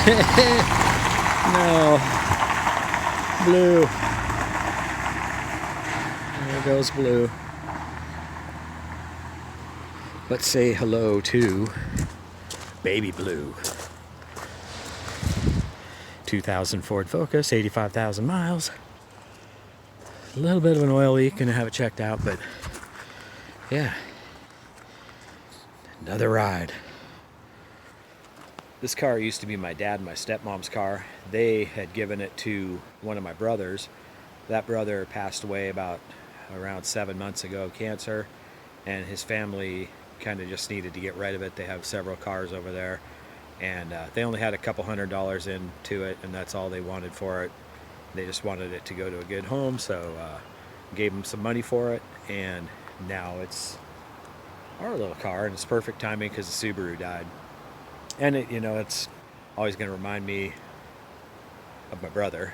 No. Blue. There goes Blue. Let's say hello to Baby Blue. 2000 Ford Focus, 85,000 miles. A little bit of an oil leak, gonna have it checked out, but yeah. Another ride. This car used to be my dad and my stepmom's car. They had given it to one of my brothers. That brother passed away around 7 months ago of cancer, and his family kind of just needed to get rid of it. They have several cars over there, and they only had a couple $100s into it, and that's all they wanted for it. They just wanted it to go to a good home, so gave them some money for it, and now it's our little car, and it's perfect timing because the Subaru died. And it, it's always going to remind me of my brother,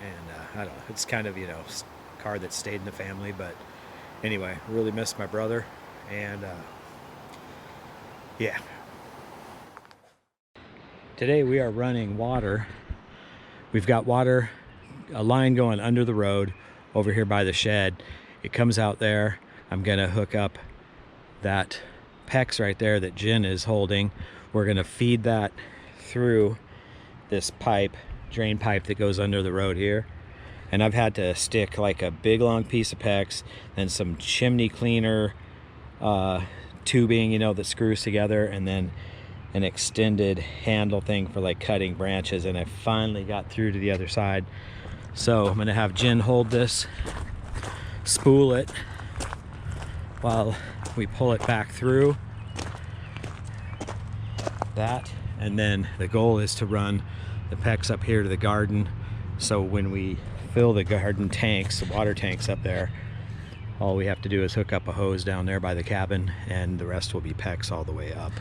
and I don't know, it's kind of, a car that stayed in the family. But anyway, really miss my brother, and yeah. Today we are running water. We've got water, a line going under the road over here by the shed. It comes out there. I'm gonna hook up that PEX right there that Jen is holding. We're gonna feed that through this pipe, drain pipe that goes under the road here. And I've had to stick like a big long piece of PEX and some chimney cleaner tubing, that screws together, and then an extended handle thing for like cutting branches. And I finally got through to the other side. So I'm gonna have Jen hold this, spool it while we pull it back through that. And then the goal is to run the PEX up here to the garden. So when we fill the garden tanks, the water tanks up there, all we have to do is hook up a hose down there by the cabin, and the rest will be PEX all the way up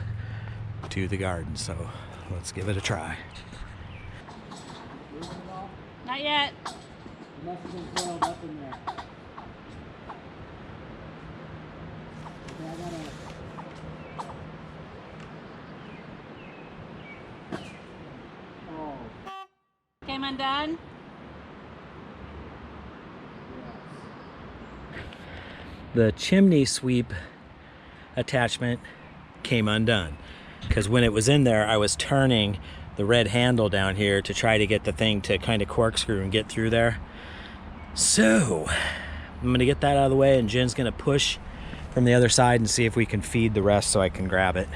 to the garden. So let's give it a try. Not yet. It must have been coiled up in there. Okay, Came undone. The chimney sweep attachment came undone because when it was in there, I was turning the red handle down here to try to get the thing to kind of corkscrew and get through there. So I'm gonna get that out of the way, and Jen's gonna push from the other side and see if we can feed the rest so I can grab it.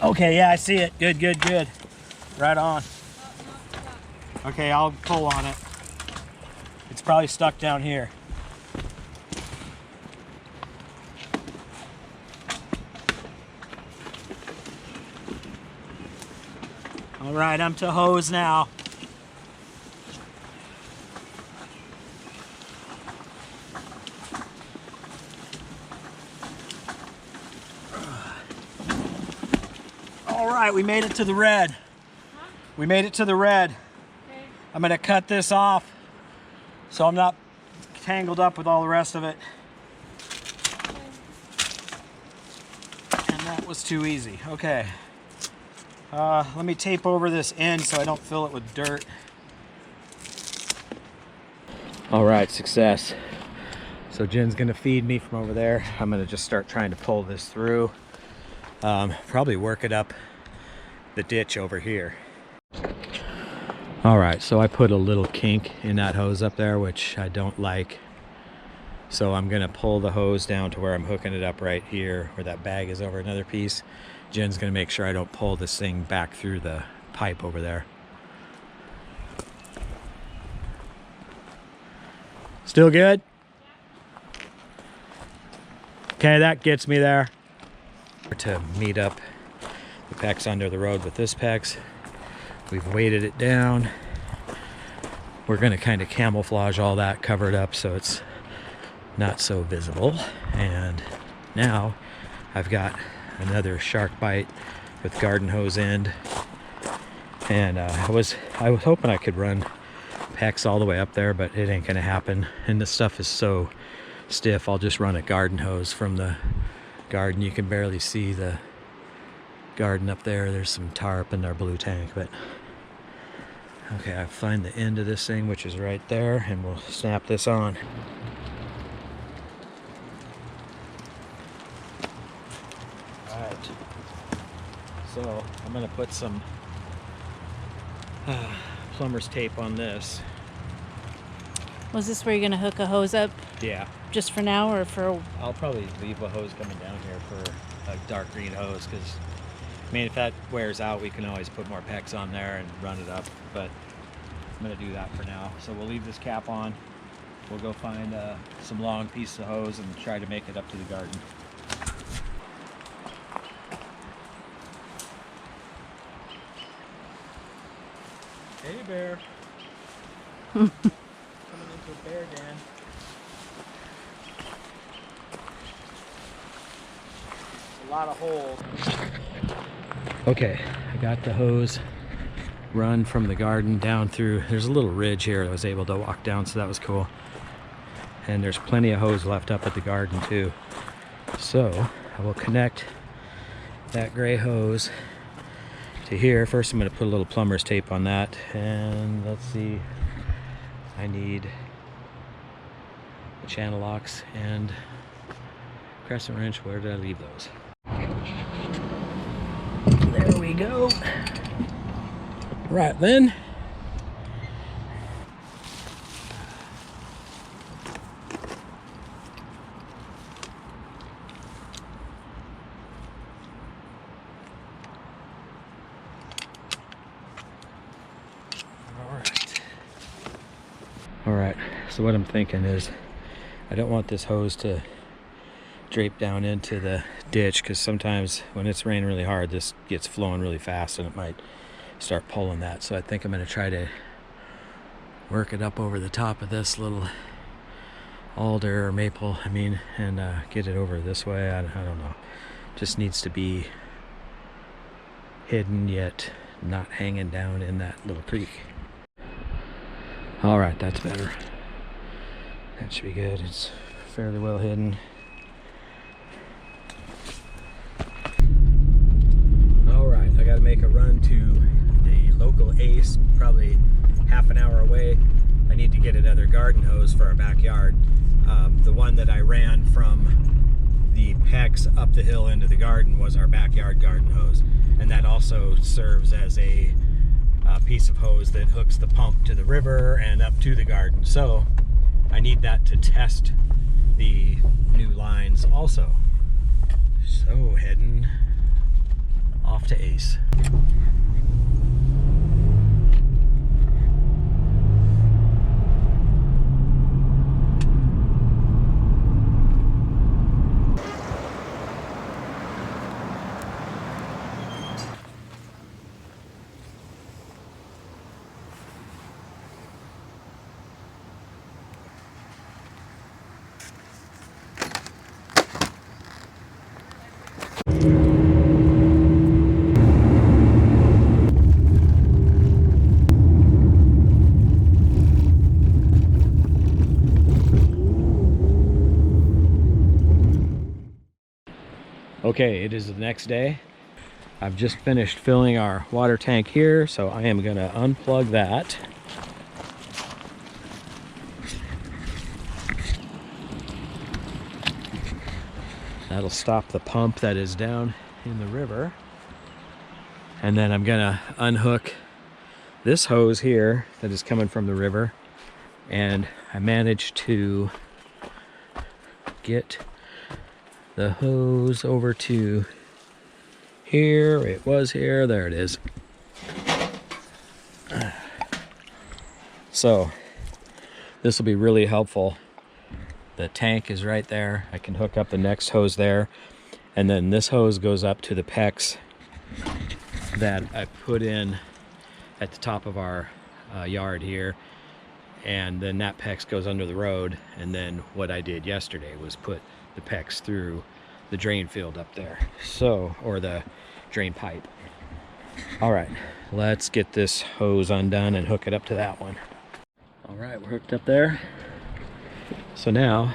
Okay, yeah, I see it. Good, good, good. Right on. Okay, I'll pull on it. It's probably stuck down here. All right, I'm to hose now. All right, we made it to the red. Huh? We made it to the red. Okay. I'm gonna cut this off so I'm not tangled up with all the rest of it. And that was too easy. Okay. Let me tape over this end so I don't fill it with dirt. All right, success. So Jen's gonna feed me from over there. I'm gonna just start trying to pull this through. Probably work it up the ditch over here. All right, so I put a little kink in that hose up there, which I don't like. So I'm gonna pull the hose down to where I'm hooking it up right here, where that bag is over another piece. Jen's gonna make sure I don't pull this thing back through the pipe over there. Still good? Okay, that gets me there. To meet up the PEX under the road with this PEX. We've weighted it down. We're gonna kind of camouflage all that, cover it up so it's not so visible. And now I've got another shark bite with garden hose end. And I was hoping I could run PEX all the way up there, but it ain't gonna happen. And this stuff is so stiff, I'll just run a garden hose from the garden. You can barely see the garden up there. There's some tarp in our blue tank, but okay, I find the end of this thing, which is right there, and we'll snap this on. Alright, so I'm gonna put some plumber's tape on this. Was this where you're gonna hook a hose up Yeah, just for now, or for? I'll probably leave a hose coming down here for a dark green hose, because I mean, if that wears out, we can always put more PEX on there and run it up, but I'm gonna do that for now. So we'll leave this cap on. We'll go find some long pieces of hose and try to make it up to the garden. Hey, bear. Coming into a bear den. A lot of holes. Okay, I got the hose run from the garden down through. There's a little ridge here I was able to walk down, so that was cool. And there's plenty of hose left up at the garden too. So I will connect that gray hose to here. First I'm going to put a little plumber's tape on that, and let's see, I need the channel locks and crescent wrench. Where did I leave those? There we go. Right then. All right, so what I'm thinking is I don't want this hose to drape down into the ditch, because sometimes when it's raining really hard, this gets flowing really fast and it might start pulling that. So I think I'm going to try to work it up over the top of this little alder or maple, and get it over this way. I don't know. Just needs to be hidden yet not hanging down in that little creek. All right, that's better. That should be good. It's fairly well hidden. All right, I got to make a run to the local Ace, probably half an hour away. I need to get another garden hose for our backyard. The one that I ran from the PEX up the hill into the garden was our backyard garden hose, and that also serves as a piece of hose that hooks the pump to the river and up to the garden. So I need that to test the new lines also. So heading off to Ace. Okay, it is the next day. I've just finished filling our water tank here, so I am going to unplug that. That'll stop the pump that is down in the river. And then I'm going to unhook this hose here that is coming from the river. And I managed to get the hose over to here. It was here. There it is. So this will be really helpful. The tank is right there. I can hook up the next hose there, and then this hose goes up to the PEX that I put in at the top of our yard here, and then that PEX goes under the road. And then what I did yesterday was put the PEX through the drain field up there, so, or the drain pipe. All right, let's get this hose undone and hook it up to that one. All right, we're hooked up there. So now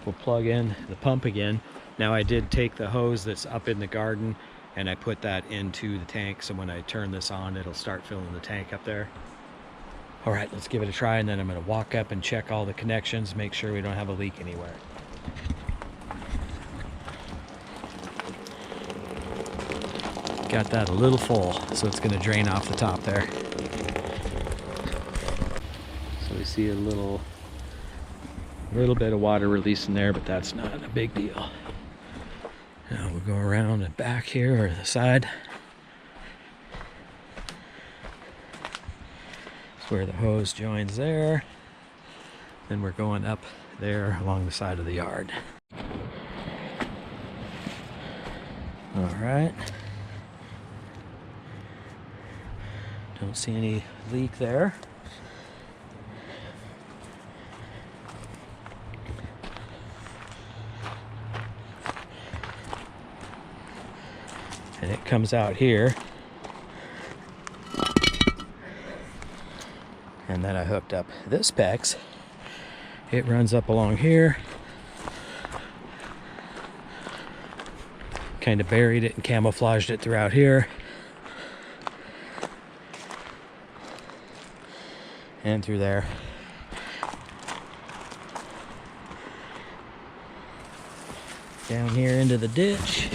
we'll plug in the pump again. Now I did take the hose that's up in the garden and I put that into the tank, so when I turn this on, it'll start filling the tank up there. All right, let's give it a try, and then I'm gonna walk up and check all the connections, make sure we don't have a leak anywhere. Got that a little full, so it's gonna drain off the top there. So we see a little bit of water releasing there, but that's not a big deal. Now we'll go around the back here, or the side. That's where the hose joins there. Then we're going up there along the side of the yard. All right. Don't see any leak there. And it comes out here. And then I hooked up this PEX. It runs up along here. Kind of buried it and camouflaged it throughout here. And through there. Down here into the ditch.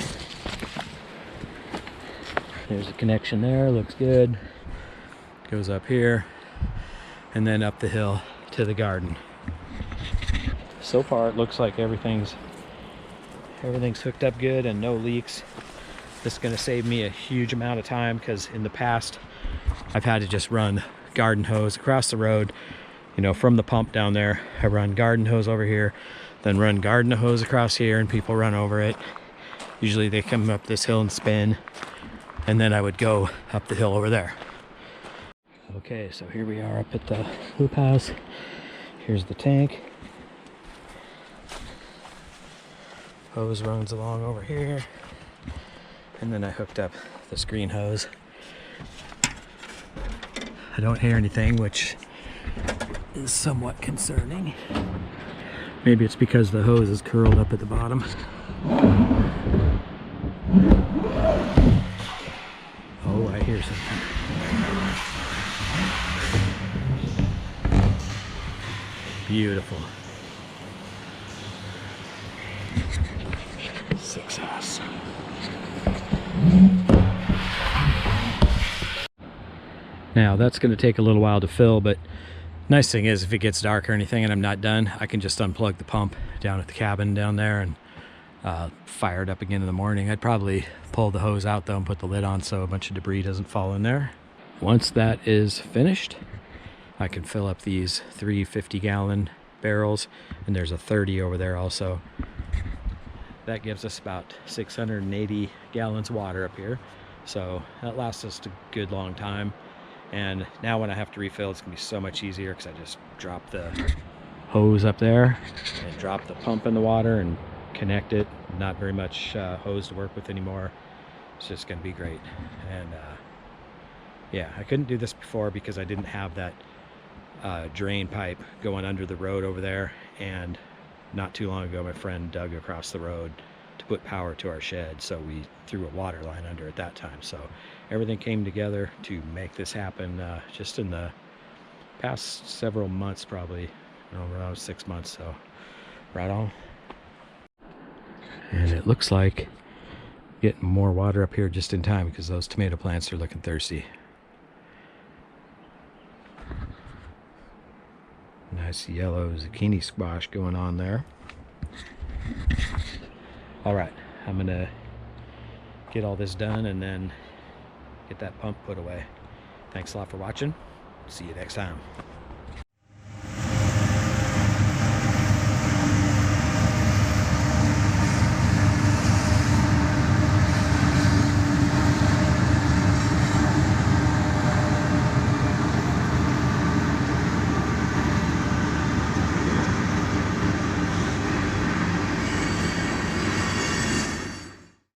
There's a connection there, looks good. Goes up here and then up the hill to the garden. So far it looks like everything's hooked up good and no leaks. This is going to save me a huge amount of time, because in the past I've had to just run garden hose across the road, you know, from the pump down there. I run garden hose over here, then run garden hose across here, and people run over it. Usually they come up this hill and spin, and then I would go up the hill over there. Okay, so here we are up at the hoop house. Here's the tank. Hose runs along over here, and then I hooked up the screen hose. I don't hear anything, which is somewhat concerning. Maybe it's because the hose is curled up at the bottom. Oh, I hear something. Beautiful. Success. Now that's going to take a little while to fill, but nice thing is if it gets dark or anything and I'm not done, I can just unplug the pump down at the cabin down there and fire it up again in the morning. I'd probably pull the hose out though and put the lid on so a bunch of debris doesn't fall in there. Once that is finished, I can fill up these 3 50-gallon barrels, and there's a 30 over there also. That gives us about 680 gallons of water up here, so that lasts us a good long time. And now when I have to refill, it's gonna be so much easier, because I just drop the hose up there and drop the pump in the water and connect it. Not very much hose to work with anymore. It's just gonna be great. And yeah, I couldn't do this before because I didn't have that drain pipe going under the road over there, and not too long ago my friend dug across the road to put power to our shed, so we threw a water line under at that time. So everything came together to make this happen just in the past several months, probably around 6 months. So right on. And it looks like getting more water up here just in time, because those tomato plants are looking thirsty. Nice yellow zucchini squash going on there. All right, I'm gonna get all this done and then get that pump put away. Thanks a lot for watching. See you next time.